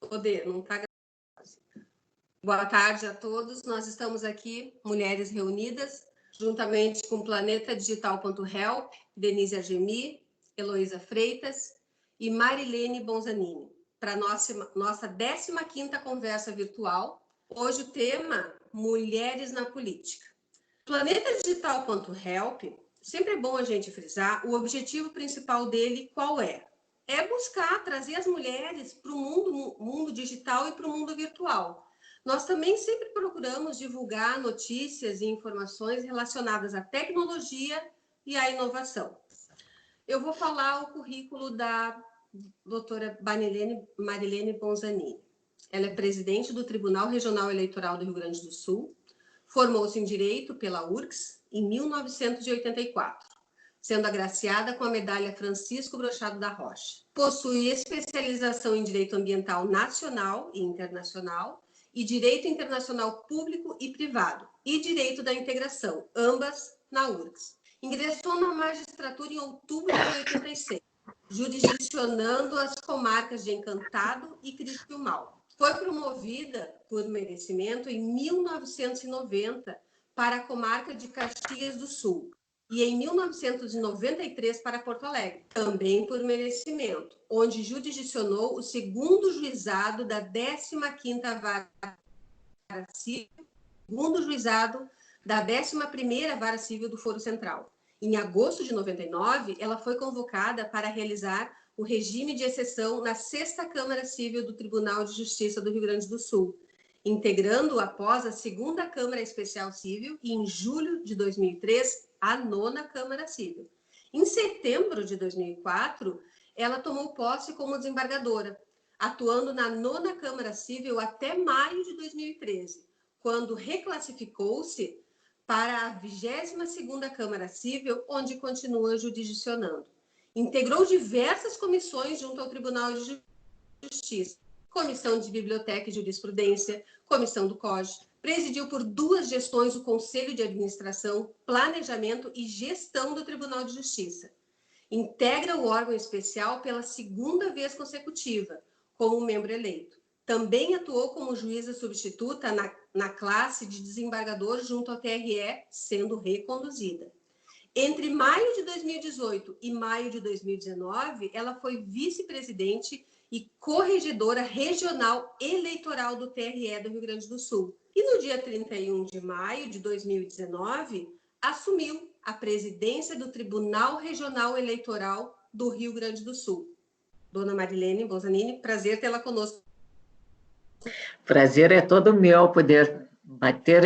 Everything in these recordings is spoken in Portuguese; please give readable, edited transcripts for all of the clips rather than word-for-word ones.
Poder, não está gravando. Boa tarde a todos. Nós estamos aqui, mulheres reunidas, juntamente com planetadigital.help, Denise Argemi, Heloísa Freitas e Marilene Bonzanini, para a nossa 15ª conversa virtual. Hoje o tema, Mulheres na Política. Planetadigital.help, sempre é bom a gente frisar, o objetivo principal dele qual é? É buscar trazer as mulheres para o mundo digital e para o mundo virtual. Nós também sempre procuramos divulgar notícias e informações relacionadas à tecnologia e à inovação. Eu vou falar o currículo da doutora Marilene Bonzanini. Ela é presidente do Tribunal Regional Eleitoral do Rio Grande do Sul, formou-se em Direito pela URGS em 1984, sendo agraciada com a medalha Francisco Brochado da Rocha. Possui especialização em Direito Ambiental Nacional e Internacional e Direito Internacional Público e Privado e Direito da Integração, ambas na URGS. Ingressou na magistratura em outubro de 86, jurisdicionando as comarcas de Encantado e Criciúmal. Foi promovida por merecimento em 1990 para a comarca de Caxias do Sul e em 1993 para Porto Alegre, também por merecimento, onde jurisdicionou o 2º juizado da 15ª Vara Civil, 2º juizado da 11ª Vara Civil do Foro Central. Em agosto de 99, ela foi convocada para realizar o regime de exceção na 6ª Câmara Civil do Tribunal de Justiça do Rio Grande do Sul, integrando após a 2ª Câmara Especial Civil e, em julho de 2003, a 9ª Câmara Civil. Em setembro de 2004, ela tomou posse como desembargadora, atuando na 9ª Câmara Civil até maio de 2013, quando reclassificou-se para a 22ª Câmara Civil, onde continua jurisdicionando. Integrou diversas comissões junto ao Tribunal de Justiça, Comissão de Biblioteca e Jurisprudência, Comissão do COJ, presidiu por 2 gestões o Conselho de Administração, Planejamento e Gestão do Tribunal de Justiça. Integra o órgão especial pela 2ª vez consecutiva, como membro eleito. Também atuou como juíza substituta na classe de desembargador junto ao TRE, sendo reconduzida. Entre maio de 2018 e maio de 2019, ela foi vice-presidente e corregedora regional eleitoral do TRE do Rio Grande do Sul. E no dia 31 de maio de 2019, assumiu a presidência do Tribunal Regional Eleitoral do Rio Grande do Sul. Dona Marilene Bonzanini, prazer tê-la conosco. Prazer é todo meu poder bater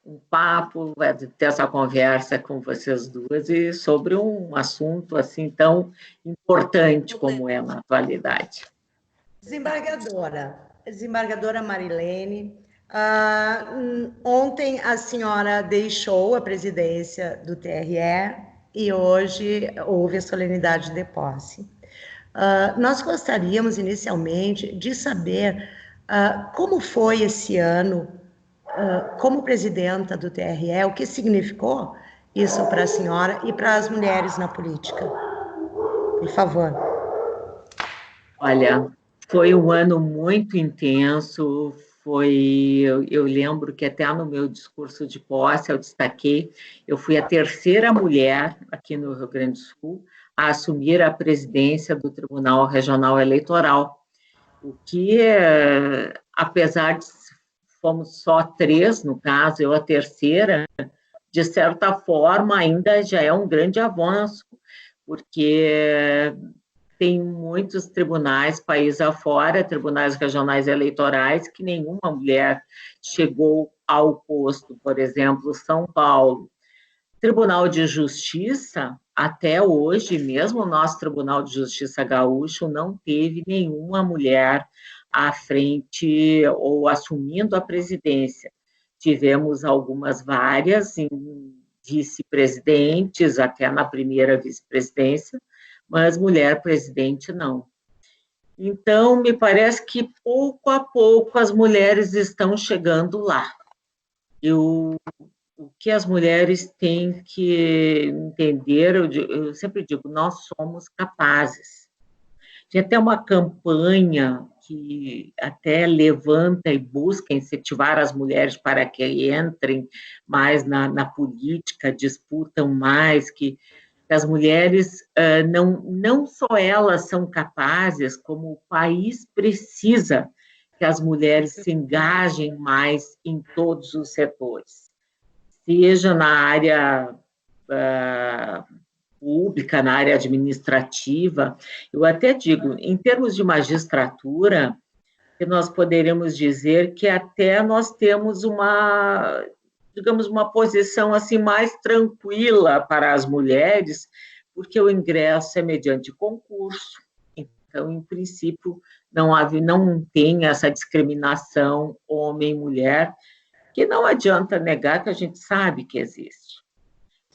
um papo, ter essa conversa com vocês duas e sobre um assunto assim tão importante como é na atualidade. Desembargadora Marilene, ontem a senhora deixou a presidência do TRE e hoje houve a solenidade de posse. Nós gostaríamos inicialmente de saber como foi esse ano como presidenta do TRE, o que significou isso para a senhora e para as mulheres na política? Por favor. Olha, foi um ano muito intenso, eu lembro que até no meu discurso de posse eu destaquei, eu fui a 3ª mulher aqui no Rio Grande do Sul a assumir a presidência do Tribunal Regional Eleitoral, o que, apesar de fomos só 3, no caso, eu a 3ª, de certa forma ainda já é um grande avanço, porque tem muitos tribunais, país afora, tribunais regionais eleitorais, que nenhuma mulher chegou ao posto, por exemplo, São Paulo. Tribunal de Justiça, até hoje, mesmo o nosso Tribunal de Justiça gaúcho, não teve nenhuma mulher à frente ou assumindo a presidência. Tivemos várias em vice-presidentes, até na primeira vice-presidência, mas mulher presidente não. Então, me parece que pouco a pouco as mulheres estão chegando lá. O que as mulheres têm que entender, eu sempre digo, nós somos capazes. Tinha até uma campanha que até levanta e busca incentivar as mulheres para que entrem mais na política, disputam mais, que as mulheres, não só elas são capazes, como o país precisa que as mulheres se engajem mais em todos os setores, seja na área pública, na área administrativa. Eu até digo, em termos de magistratura, que nós poderíamos dizer que até nós temos uma, digamos, uma posição assim mais tranquila para as mulheres, porque o ingresso é mediante concurso. Então, em princípio, não tem essa discriminação homem-mulher, que não adianta negar que a gente sabe que existe.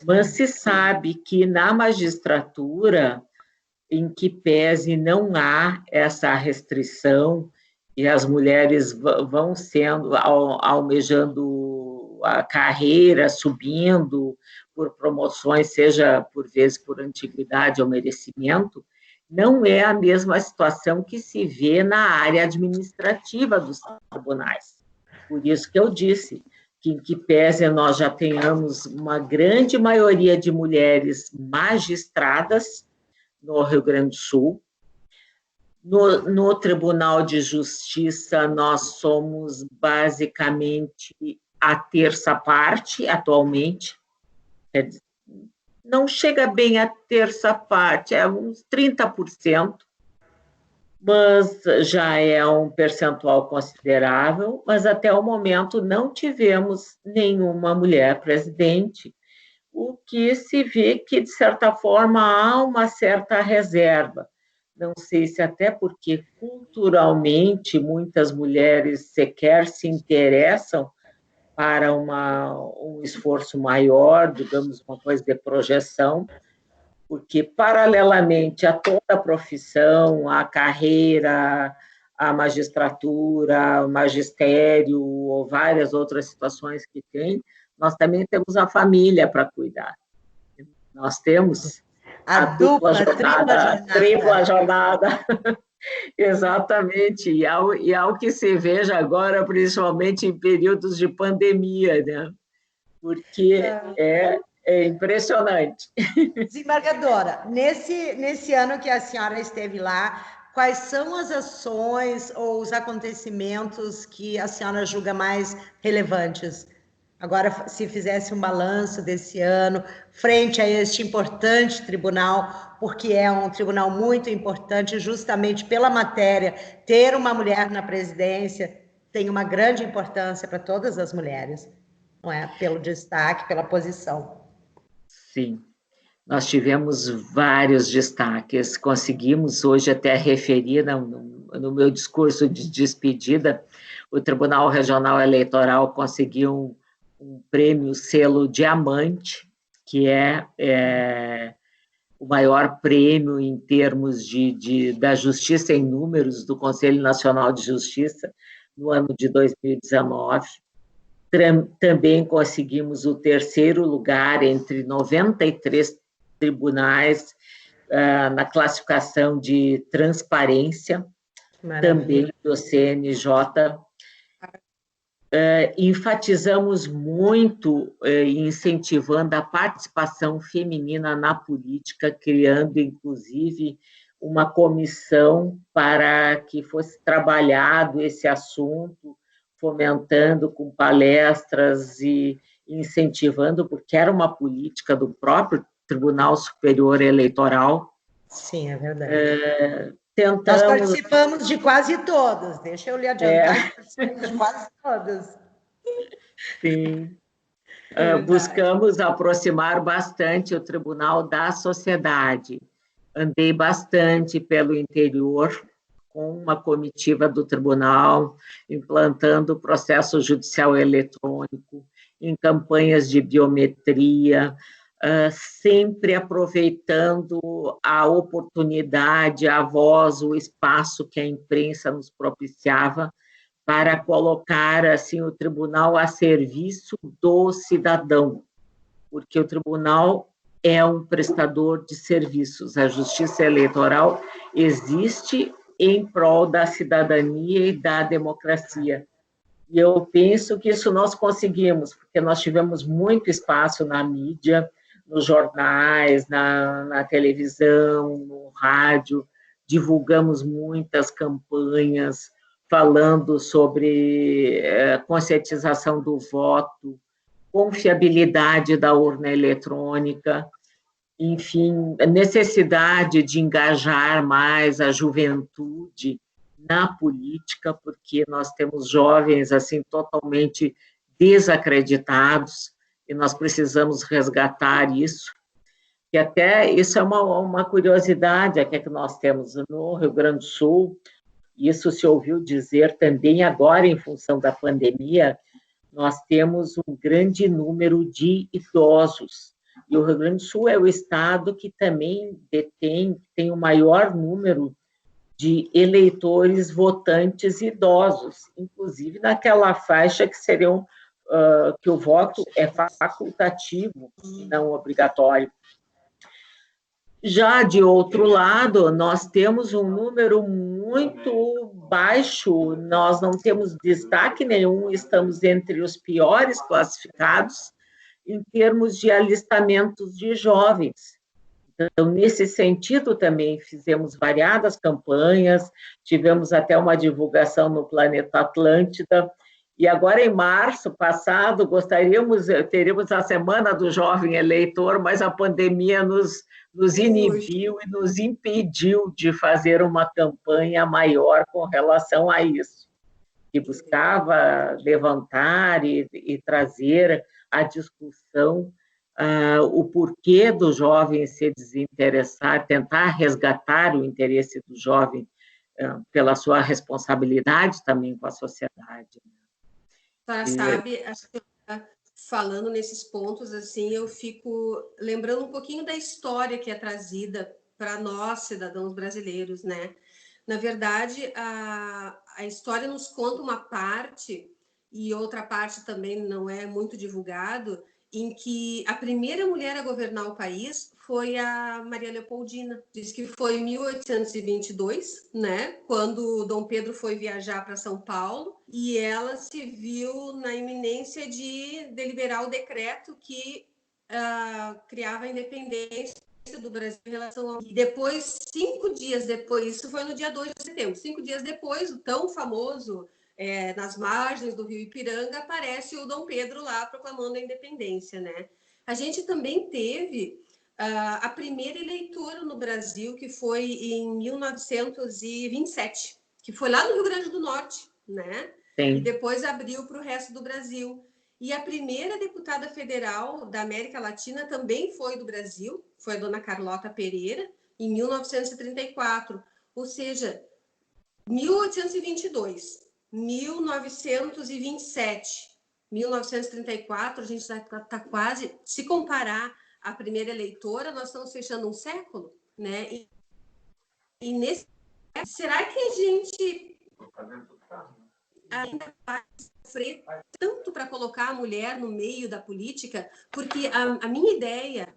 Mas se sabe que na magistratura, em que pese não há essa restrição, e as mulheres vão sendo, almejando a carreira, subindo por promoções, seja por vezes por antiguidade ou merecimento, não é a mesma situação que se vê na área administrativa dos tribunais. Por isso que eu disse que, em que pese nós já tenhamos uma grande maioria de mulheres magistradas no Rio Grande do Sul, no Tribunal de Justiça nós somos basicamente a terça parte atualmente, não chega bem a terça parte, é uns 30%, mas já é um percentual considerável, mas até o momento não tivemos nenhuma mulher presidente, o que se vê que, de certa forma, há uma certa reserva. Não sei se até porque, culturalmente, muitas mulheres sequer se interessam para um esforço maior, digamos, uma coisa de projeção, porque, paralelamente a toda a profissão, a carreira, a magistratura, o magistério, ou várias outras situações que tem, nós também temos a família para cuidar. Nós temos a dupla jornada, tripla jornada. Exatamente, e ao que se veja agora, principalmente em períodos de pandemia, né? Porque é impressionante. Desembargadora, nesse ano que a senhora esteve lá, quais são as ações ou os acontecimentos que a senhora julga mais relevantes? Agora, se fizesse um balanço desse ano, frente a este importante tribunal, porque é um tribunal muito importante, justamente pela matéria, ter uma mulher na presidência tem uma grande importância para todas as mulheres, não é? Pelo destaque, pela posição. Sim, nós tivemos vários destaques, conseguimos hoje até referir no meu discurso de despedida, o Tribunal Regional Eleitoral conseguiu um prêmio selo diamante, que é o maior prêmio em termos da justiça em números do Conselho Nacional de Justiça no ano de 2019. Também conseguimos o terceiro lugar entre 93 tribunais na classificação de transparência, também do CNJ. Enfatizamos muito incentivando a participação feminina na política, criando, inclusive, uma comissão para que fosse trabalhado esse assunto, fomentando com palestras e incentivando, porque era uma política do próprio Tribunal Superior Eleitoral. Sim, é verdade. Nós participamos de quase todas, deixa eu lhe adiantar, participamos de quase todas. Sim. Buscamos aproximar bastante o tribunal da sociedade. Andei bastante pelo interior com uma comitiva do tribunal, implantando o processo judicial eletrônico, em campanhas de biometria, sempre aproveitando a oportunidade, a voz, o espaço que a imprensa nos propiciava para colocar assim o tribunal a serviço do cidadão, porque o tribunal é um prestador de serviços. A justiça eleitoral existe em prol da cidadania e da democracia. E eu penso que isso nós conseguimos, porque nós tivemos muito espaço na mídia, nos jornais, na televisão, no rádio, divulgamos muitas campanhas falando sobre conscientização do voto, confiabilidade da urna eletrônica, enfim, a necessidade de engajar mais a juventude na política, porque nós temos jovens assim totalmente desacreditados e nós precisamos resgatar isso. E até isso é uma curiosidade aqui que nós temos no Rio Grande do Sul. Isso se ouviu dizer também agora em função da pandemia. Nós temos um grande número de idosos. E o Rio Grande do Sul é o estado que também tem o maior número de eleitores votantes idosos, inclusive naquela faixa que seriam que o voto é facultativo e não obrigatório. Já de outro lado, nós temos um número muito baixo, nós não temos destaque nenhum, estamos entre os piores classificados em termos de alistamentos de jovens. Então, nesse sentido, também fizemos variadas campanhas, tivemos até uma divulgação no Planeta Atlântida, e agora, em março passado, teríamos a Semana do Jovem Eleitor, mas a pandemia nos inibiu e nos impediu de fazer uma campanha maior com relação a isso, que buscava levantar e trazer à discussão o porquê do jovem se desinteressar, tentar resgatar o interesse do jovem pela sua responsabilidade também com a sociedade. Sabe, falando nesses pontos, assim, eu fico lembrando um pouquinho da história que é trazida para nós, cidadãos brasileiros, né? Na verdade, a história nos conta uma parte, e outra parte também não é muito divulgado, em que a primeira mulher a governar o país foi a Maria Leopoldina. Diz que foi em 1822, né, quando Dom Pedro foi viajar para São Paulo, e ela se viu na iminência de deliberar o decreto que criava a independência do Brasil em relação ao... E depois, 5 dias depois, isso foi no dia 2 de setembro, 5 dias depois, o tão famoso... nas margens do rio Ipiranga, aparece o Dom Pedro lá proclamando a independência, né? A gente também teve a primeira eleitora no Brasil, que foi em 1927, que foi lá no Rio Grande do Norte, né? Sim. E depois abriu para o resto do Brasil. E a primeira deputada federal da América Latina também foi do Brasil, foi a dona Carlota Pereira, em 1934, ou seja, 1822. 1927, 1934, a gente já está quase, se comparar a primeira eleitora, nós estamos fechando um século, né? E nesse, será que a gente ainda vai sofrer tanto para colocar a mulher no meio da política? Porque a minha ideia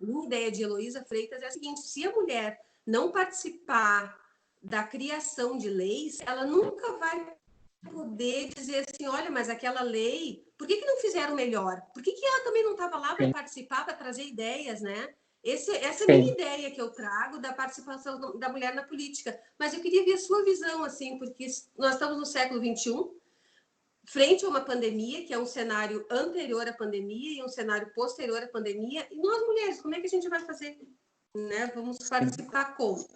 de Heloísa Freitas é a seguinte: se a mulher não participar da criação de leis, ela nunca vai poder dizer assim, olha, mas aquela lei, por que não fizeram melhor? Por que ela também não estava lá para participar, para trazer ideias, né? Essa é a minha ideia que eu trago da participação da mulher na política. Mas eu queria ver a sua visão, assim, porque nós estamos no século XXI, frente a uma pandemia, que é um cenário anterior à pandemia e um cenário posterior à pandemia, e nós, mulheres, como é que a gente vai fazer? Né? Vamos participar como?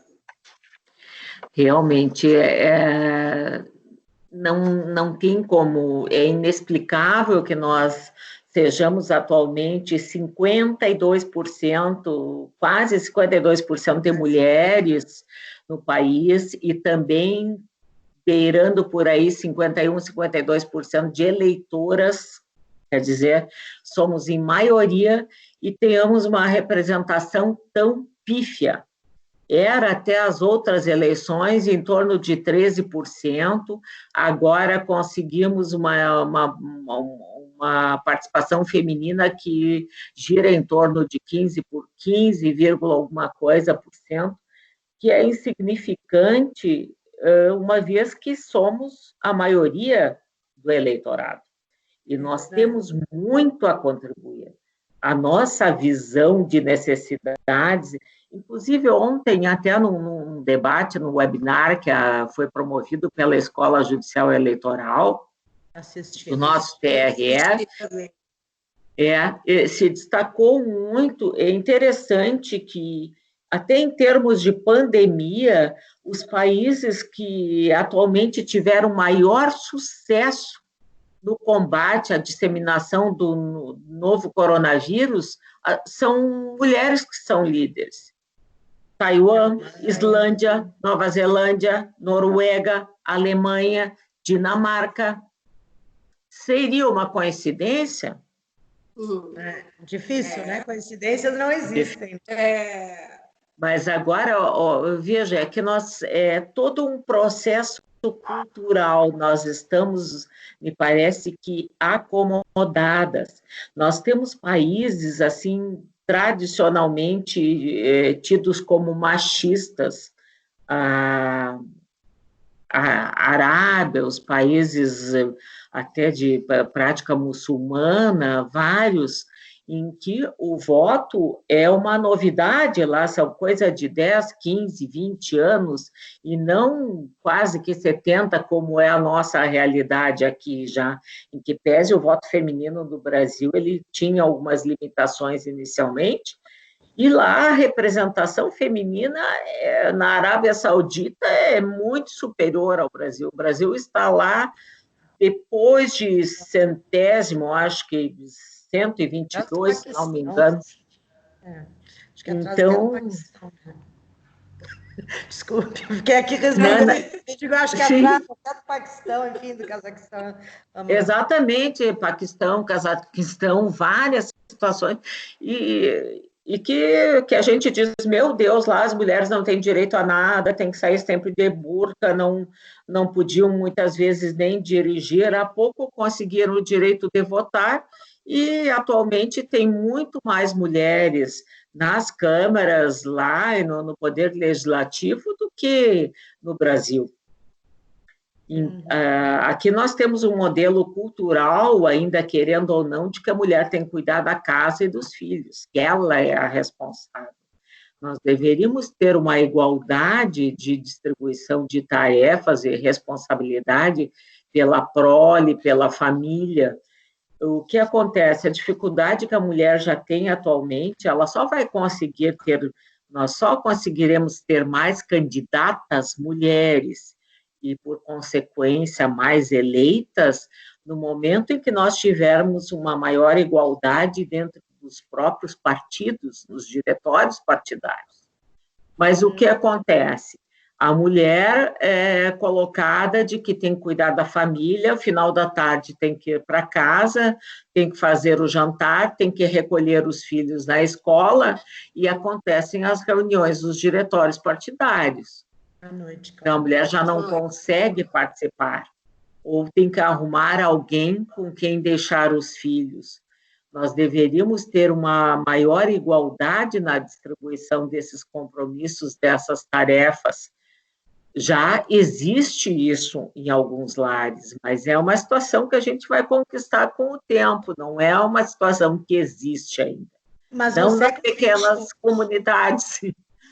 Realmente, não tem como, é inexplicável que nós sejamos atualmente 52%, quase 52% de mulheres no país e também beirando por aí 51%, 52% de eleitoras, quer dizer, somos em maioria e tenhamos uma representação tão pífia. Era até as outras eleições em torno de 13%, agora conseguimos uma participação feminina que gira em torno de 15 alguma coisa por cento, que é insignificante uma vez que somos a maioria do eleitorado. E nós temos muito a contribuir. A nossa visão de necessidades, inclusive ontem, até num debate, no webinar que foi promovido pela Escola Judicial Eleitoral, do nosso TRE, se destacou muito. É interessante que, até em termos de pandemia, os países que atualmente tiveram maior sucesso no combate à disseminação do novo coronavírus são mulheres que são líderes. Taiwan, Islândia, Nova Zelândia, Noruega, Alemanha, Dinamarca. Seria uma coincidência? Difícil, né? Coincidências não existem. Mas agora, veja, que todo um processo cultural, nós estamos, me parece que, acomodadas. Nós temos países, assim, tradicionalmente tidos como machistas, a Arábia, os países até de prática muçulmana, vários, em que o voto é uma novidade, lá são coisa de 10, 15, 20 anos, e não quase que 70, como é a nossa realidade aqui já, em que pese o voto feminino no Brasil, ele tinha algumas limitações inicialmente, e lá a representação feminina na Arábia Saudita é muito superior ao Brasil. O Brasil está lá depois de centésimo, acho que 122, se não me engano. Acho que atrás do Paquistão. Desculpe, fiquei aqui respondendo. Eu acho que atrás até do Paquistão, enfim, do Cazaquistão. Exatamente, Paquistão, Cazaquistão, várias situações. E que a gente diz, meu Deus, lá as mulheres não têm direito a nada, tem que sair sempre de burca, não podiam muitas vezes nem dirigir, há pouco conseguiram o direito de votar, e atualmente tem muito mais mulheres nas câmaras, lá no Poder Legislativo, do que no Brasil. Aqui nós temos um modelo cultural, ainda querendo ou não, de que a mulher tem que cuidar da casa e dos filhos, que ela é a responsável. Nós deveríamos ter uma igualdade de distribuição de tarefas e responsabilidade pela prole, pela família. O que acontece? A dificuldade que a mulher já tem atualmente, ela só vai conseguir nós só conseguiremos ter mais candidatas mulheres e, por consequência, mais eleitas, no momento em que nós tivermos uma maior igualdade dentro dos próprios partidos, nos diretórios partidários. Mas o que acontece? A mulher é colocada de que tem que cuidar da família, ao final da tarde tem que ir para casa, tem que fazer o jantar, tem que recolher os filhos na escola, e acontecem as reuniões dos diretórios partidários. À noite, então, a mulher já não consegue participar, ou tem que arrumar alguém com quem deixar os filhos. Nós deveríamos ter uma maior igualdade na distribuição desses compromissos, dessas tarefas. Já existe isso em alguns lares, mas é uma situação que a gente vai conquistar com o tempo, não é uma situação que existe ainda. Mas não nas pequenas comunidades.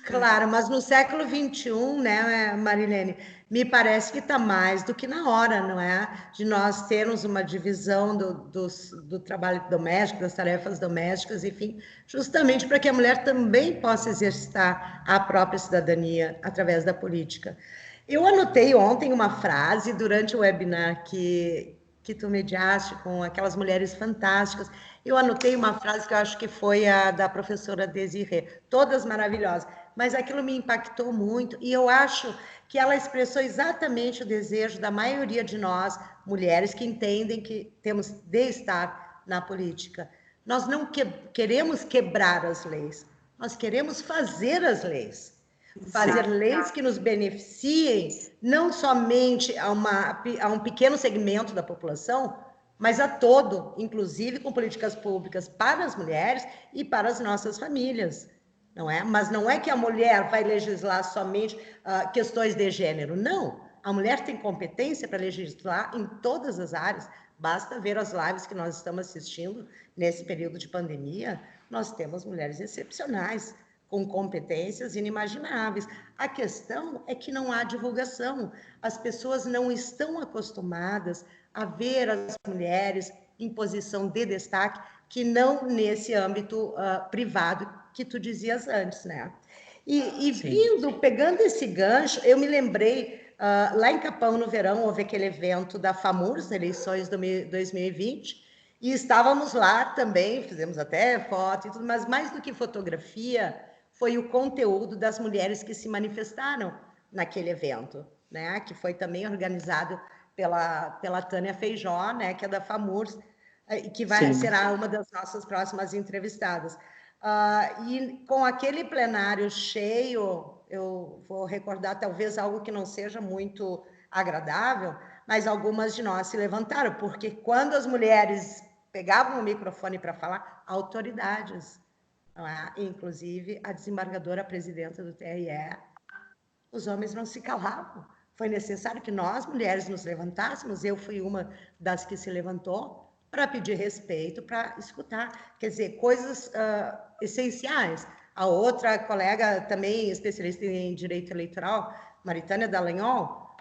Claro, mas no século XXI, né, Marilene, me parece que está mais do que na hora, não é? De nós termos uma divisão do trabalho doméstico, das tarefas domésticas, enfim, justamente para que a mulher também possa exercitar a própria cidadania através da política. Eu anotei ontem uma frase durante o webinar que tu mediaste com aquelas mulheres fantásticas. Eu anotei uma frase que eu acho que foi a da professora Desirê, todas maravilhosas, mas aquilo me impactou muito, e eu acho que ela expressou exatamente o desejo da maioria de nós, mulheres, que entendem que temos de estar na política. Nós não queremos quebrar as leis, nós queremos fazer as leis. Fazer leis que nos beneficiem, não somente a um pequeno segmento da população, mas a todo, inclusive com políticas públicas para as mulheres e para as nossas famílias. Não é? Mas não é que a mulher vai legislar somente questões de gênero, não. A mulher tem competência para legislar em todas as áreas. Basta ver as lives que nós estamos assistindo nesse período de pandemia. Nós temos mulheres excepcionais, com competências inimagináveis. A questão é que não há divulgação. As pessoas não estão acostumadas a ver as mulheres em posição de destaque, que não nesse âmbito privado que tu dizias antes, né? E pegando esse gancho, eu me lembrei, lá em Capão, no verão, houve aquele evento da FAMURS, eleições de 2020, e estávamos lá também, fizemos até foto e tudo, mas mais do que fotografia, foi o conteúdo das mulheres que se manifestaram naquele evento, né? Que foi também organizado pela Tânia Feijó, né? Que é da FAMURS, e que será uma das nossas próximas entrevistadas. E com aquele plenário cheio, eu vou recordar talvez algo que não seja muito agradável, mas algumas de nós se levantaram, porque quando as mulheres pegavam o microfone para falar, autoridades, inclusive a desembargadora presidenta do TRE, os homens não se calavam. Foi necessário que nós, mulheres, nos levantássemos, eu fui uma das que se levantou, para pedir respeito, para escutar, quer dizer, coisas essenciais. A outra colega, também especialista em direito eleitoral, Maritânia Dallagnol,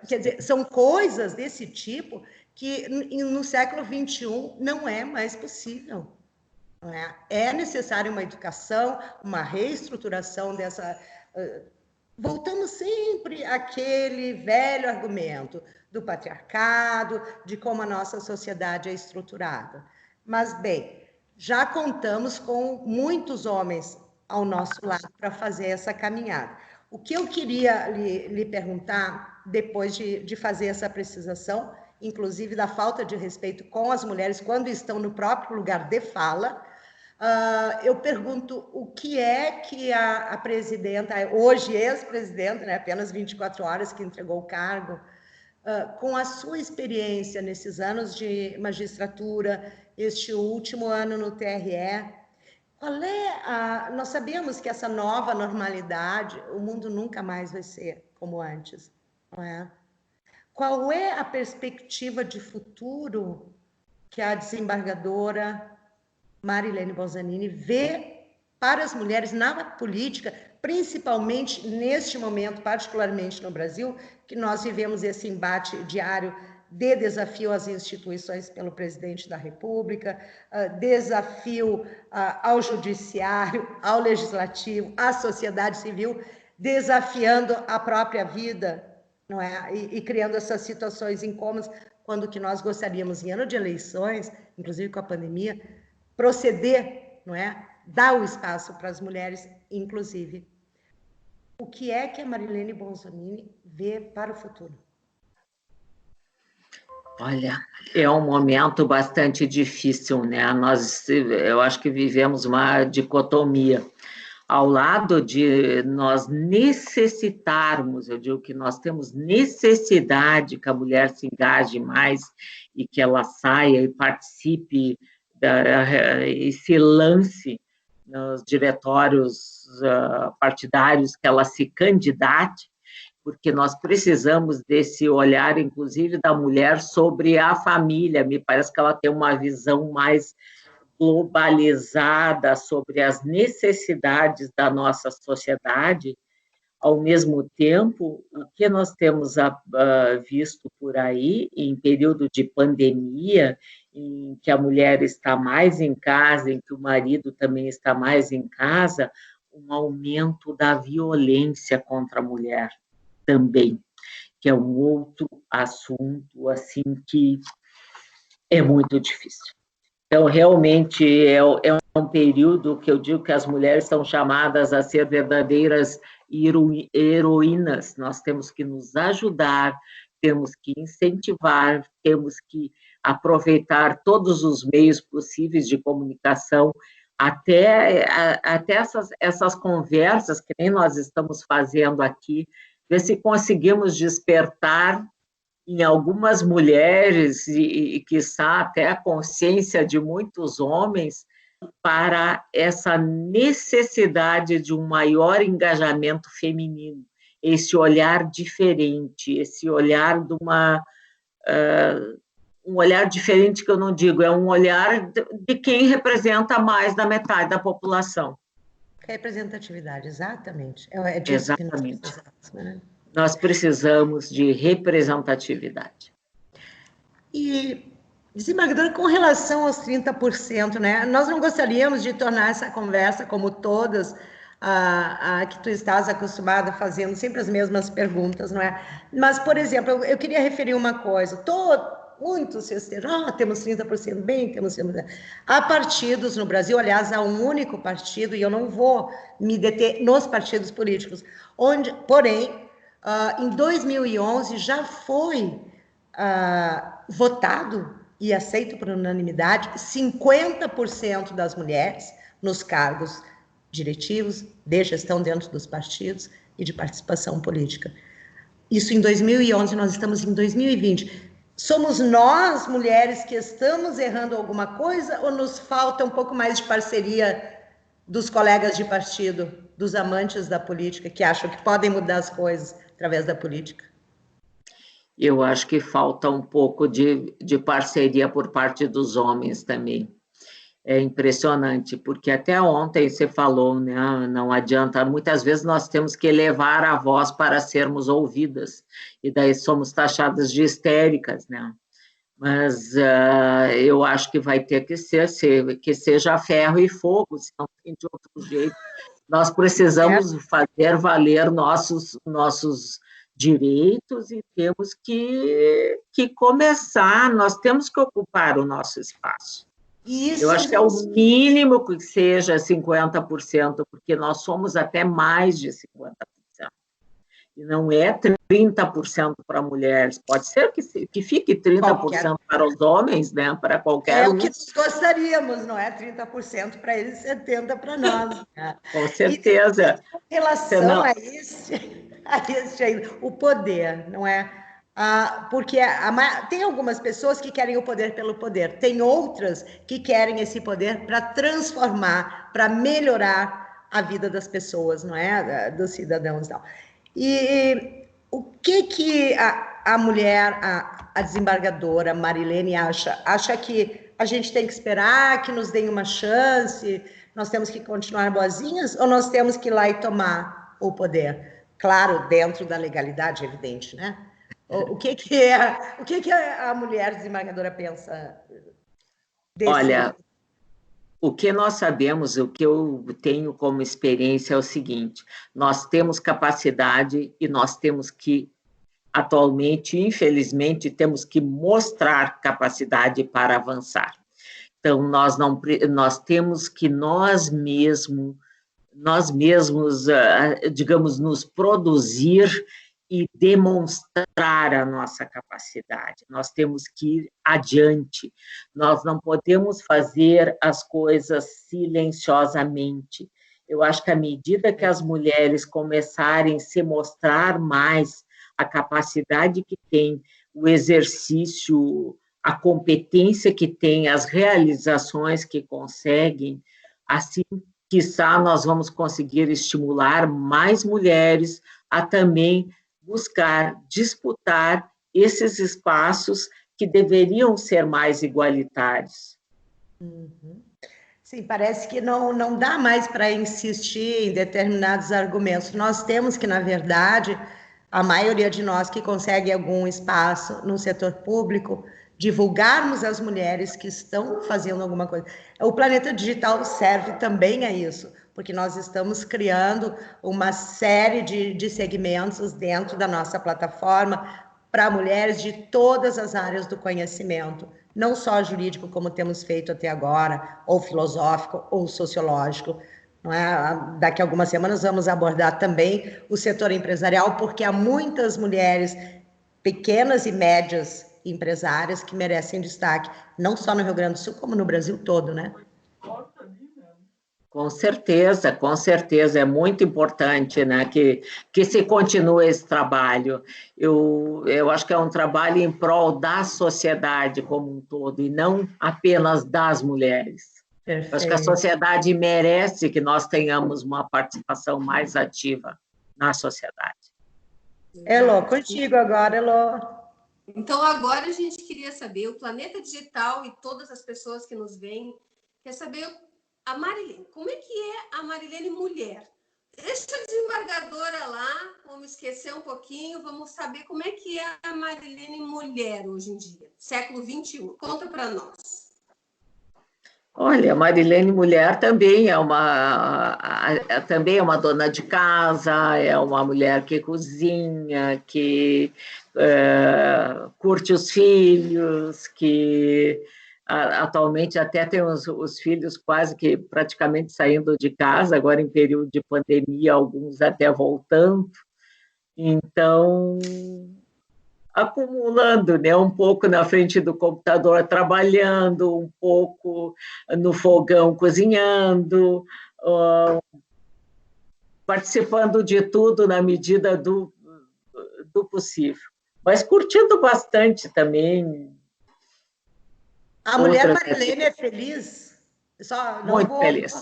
quer dizer, são coisas desse tipo que no século XXI não é mais possível. Não é? É necessária uma educação, uma reestruturação dessa... Voltamos sempre àquele velho argumento do patriarcado, de como a nossa sociedade é estruturada. Mas, bem, já contamos com muitos homens ao nosso lado para fazer essa caminhada. O que eu queria lhe perguntar, depois de fazer essa precisação, inclusive da falta de respeito com as mulheres quando estão no próprio lugar de fala, eu pergunto o que é que a presidenta, hoje ex-presidenta, né, apenas 24 horas que entregou o cargo, com a sua experiência nesses anos de magistratura, este último ano no TRE, qual é nós sabemos que essa nova normalidade, o mundo nunca mais vai ser como antes, não é? Qual é a perspectiva de futuro que a desembargadora Marilene Bonzanini vê para as mulheres na política, principalmente neste momento, particularmente no Brasil, que nós vivemos esse embate diário de desafio às instituições pelo presidente da República, desafio ao judiciário, ao legislativo, à sociedade civil, desafiando a própria vida, não é? E criando essas situações incômodas, quando que nós gostaríamos, em ano de eleições, inclusive com a pandemia, proceder, não é? Dar o espaço para as mulheres, inclusive. O que é que a Marilene Bonzanini vê para o futuro? Olha, é um momento bastante difícil, né? Eu acho que vivemos uma dicotomia. Ao lado de nós necessitarmos, eu digo que nós temos necessidade que a mulher se engaje mais e que ela saia e participe e se lance nos diretórios partidários, que ela se candidate, porque nós precisamos desse olhar, inclusive, da mulher sobre a família. Me parece que ela tem uma visão mais globalizada sobre as necessidades da nossa sociedade. Ao mesmo tempo, o que nós temos visto por aí, em período de pandemia, em que a mulher está mais em casa, em que o marido também está mais em casa, um aumento da violência contra a mulher também, que é um outro assunto, assim, que é muito difícil. Então, realmente, é um período que eu digo que as mulheres são chamadas a ser verdadeiras heroínas. Nós temos que nos ajudar, temos que incentivar, temos que aproveitar todos os meios possíveis de comunicação, até essas conversas que nem nós estamos fazendo aqui, ver se conseguimos despertar em algumas mulheres e quiçá até a consciência de muitos homens para essa necessidade de um maior engajamento feminino. esse olhar diferente, esse olhar de um olhar diferente que eu não digo, é um olhar de quem representa mais da metade da população. Representatividade, exatamente. É disso Exatamente. Que nós precisamos, né? Nós precisamos de representatividade. E, desembargadora, com relação aos 30%, né? Nós não gostaríamos de tornar essa conversa como todas a que tu estás acostumada fazendo sempre as mesmas perguntas, não é? Mas, por exemplo, eu queria referir uma coisa. Muitos festejam, temos 30%, bem, temos 30%. Há partidos no Brasil, aliás, há um único partido, e eu não vou me deter nos partidos políticos, porém, em 2011 já foi votado e aceito por unanimidade 50% das mulheres nos cargos diretivos, de gestão dentro dos partidos e de participação política. Isso em 2011, nós estamos em 2020. Somos nós, mulheres, que estamos errando alguma coisa ou nos falta um pouco mais de parceria dos colegas de partido, dos amantes da política, que acham que podem mudar as coisas através da política? Eu acho que falta um pouco de parceria por parte dos homens também. É impressionante, porque até ontem você falou, né? Não adianta, muitas vezes nós temos que elevar a voz para sermos ouvidas, e daí somos taxadas de histéricas, né? Mas eu acho que vai ter que que seja ferro e fogo, se não tem de outro jeito. Nós precisamos fazer valer nossos direitos e temos que começar, nós temos que ocupar o nosso espaço. Eu acho que é o mínimo que seja 50%, porque nós somos até mais de 50%. E não é 30% para mulheres. Pode ser que fique 30% para os homens, né? Para qualquer um. É o que nós gostaríamos, não é? 30% para eles, 70% para nós. Né? Com certeza. E, em relação a este aí, o poder, não é? Porque tem algumas pessoas que querem o poder pelo poder, tem outras que querem esse poder para transformar, para melhorar a vida das pessoas, não é? Dos cidadãos e tal. E o que a mulher, a desembargadora Marilene acha que a gente tem que esperar que nos deem uma chance, nós temos que continuar boazinhas ou nós temos que ir lá e tomar o poder? Claro, dentro da legalidade, evidente, né? O que a mulher desembargadora pensa desse? Olha, o que nós sabemos, o que eu tenho como experiência é o seguinte: nós temos capacidade e nós temos que, atualmente, infelizmente, temos que mostrar capacidade para avançar. Então, nós temos que nós mesmos, digamos, nos produzir e demonstrar a nossa capacidade. Nós temos que ir adiante. Nós não podemos fazer as coisas silenciosamente. Eu acho que à medida que as mulheres começarem a se mostrar mais a capacidade que tem, o exercício, a competência que tem, as realizações que conseguem, assim, quiçá nós vamos conseguir estimular mais mulheres a também buscar, disputar esses espaços que deveriam ser mais igualitários. Uhum. Sim, parece que não dá mais para insistir em determinados argumentos. Nós temos que, na verdade, a maioria de nós que consegue algum espaço no setor público, divulgarmos as mulheres que estão fazendo alguma coisa. O Planeta Digital serve também a isso, porque nós estamos criando uma série de segmentos dentro da nossa plataforma para mulheres de todas as áreas do conhecimento, não só jurídico, como temos feito até agora, ou filosófico, ou sociológico. Não é? Daqui a algumas semanas vamos abordar também o setor empresarial, porque há muitas mulheres pequenas e médias empresárias que merecem destaque, não só no Rio Grande do Sul, como no Brasil todo, né? Com certeza, é muito importante, né, que se continue esse trabalho. Eu acho que é um trabalho em prol da sociedade como um todo, e não apenas das mulheres. Perfeito. Acho que a sociedade merece que nós tenhamos uma participação mais ativa na sociedade. Elô, contigo agora, Elô. Então, agora a gente queria saber, o Planeta Digital e todas as pessoas que nos veem, quer saber a Marilene. Como é que é a Marilene mulher? Deixa a desembargadora lá, vamos esquecer um pouquinho, vamos saber como é que é a Marilene mulher hoje em dia, século XXI. Conta para nós. Olha, a Marilene mulher também também é uma dona de casa, é uma mulher que cozinha, que curte os filhos, que atualmente até tem os filhos quase que praticamente saindo de casa, agora em período de pandemia, alguns até voltando. Então, acumulando, né? Um pouco na frente do computador trabalhando, um pouco no fogão cozinhando, participando de tudo na medida do possível. Mas curtindo bastante também. A mulher Marilene é feliz? Muito feliz.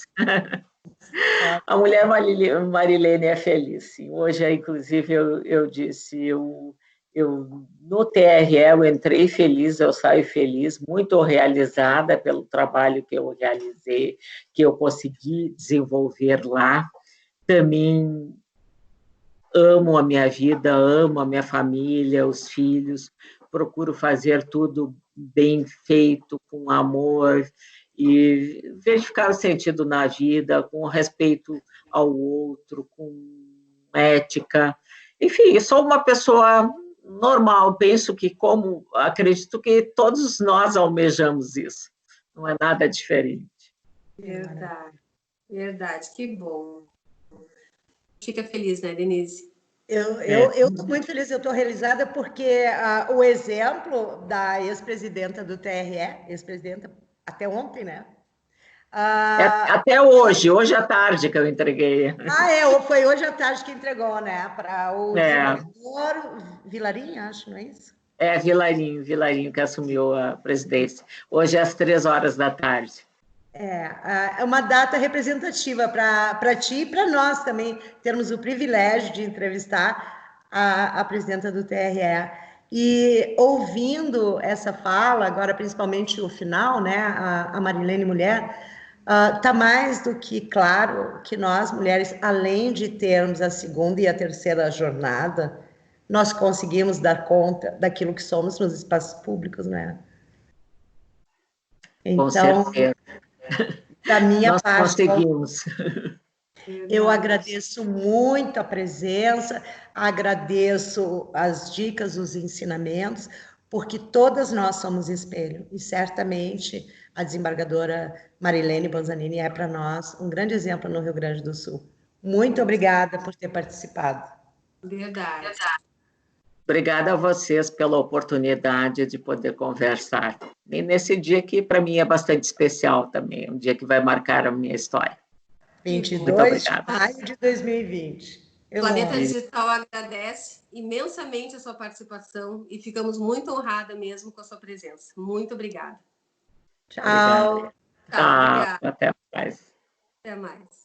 A mulher Marilene é feliz, sim. Hoje, inclusive, eu disse, no TRE eu entrei feliz, eu saio feliz, muito realizada pelo trabalho que eu realizei, que eu consegui desenvolver lá. Também amo a minha vida, amo a minha família, os filhos, procuro fazer tudo bem feito, com amor, e verificar o sentido na vida, com respeito ao outro, com ética. Enfim, sou uma pessoa normal, penso que acredito que todos nós almejamos isso, não é nada diferente. Verdade, verdade, que bom. Fica feliz, né, Denise? Eu estou muito feliz, eu estou realizada porque o exemplo da ex-presidenta do TRE, ex-presidenta até ontem, né? Até hoje à tarde que eu entreguei. Foi hoje à tarde que entregou, né? Para o desembargador Vilarim, acho, não é isso? Vilarinho que assumiu a presidência. Hoje às 3 horas da tarde. É uma data representativa para ti e para nós também, termos o privilégio de entrevistar a presidenta do TRE. E ouvindo essa fala, agora principalmente o final, né, a Marilene mulher, está mais do que claro que nós, mulheres, além de termos a segunda e a terceira jornada, nós conseguimos dar conta daquilo que somos nos espaços públicos, né? Então, com certeza. Da minha Nós parte, conseguimos. Eu agradeço muito a presença, agradeço as dicas, os ensinamentos, porque todas nós somos espelho, e certamente a desembargadora Marilene Bonzanini é para nós um grande exemplo no Rio Grande do Sul. Muito obrigada por ter participado. Verdade. Obrigada a vocês pela oportunidade de poder conversar. E nesse dia que, para mim, é bastante especial também, um dia que vai marcar a minha história. 22 de maio de 2020. Planeta Digital agradece imensamente a sua participação e ficamos muito honradas mesmo com a sua presença. Muito obrigada. Tchau. Tchau, obrigada. Até mais. Até mais.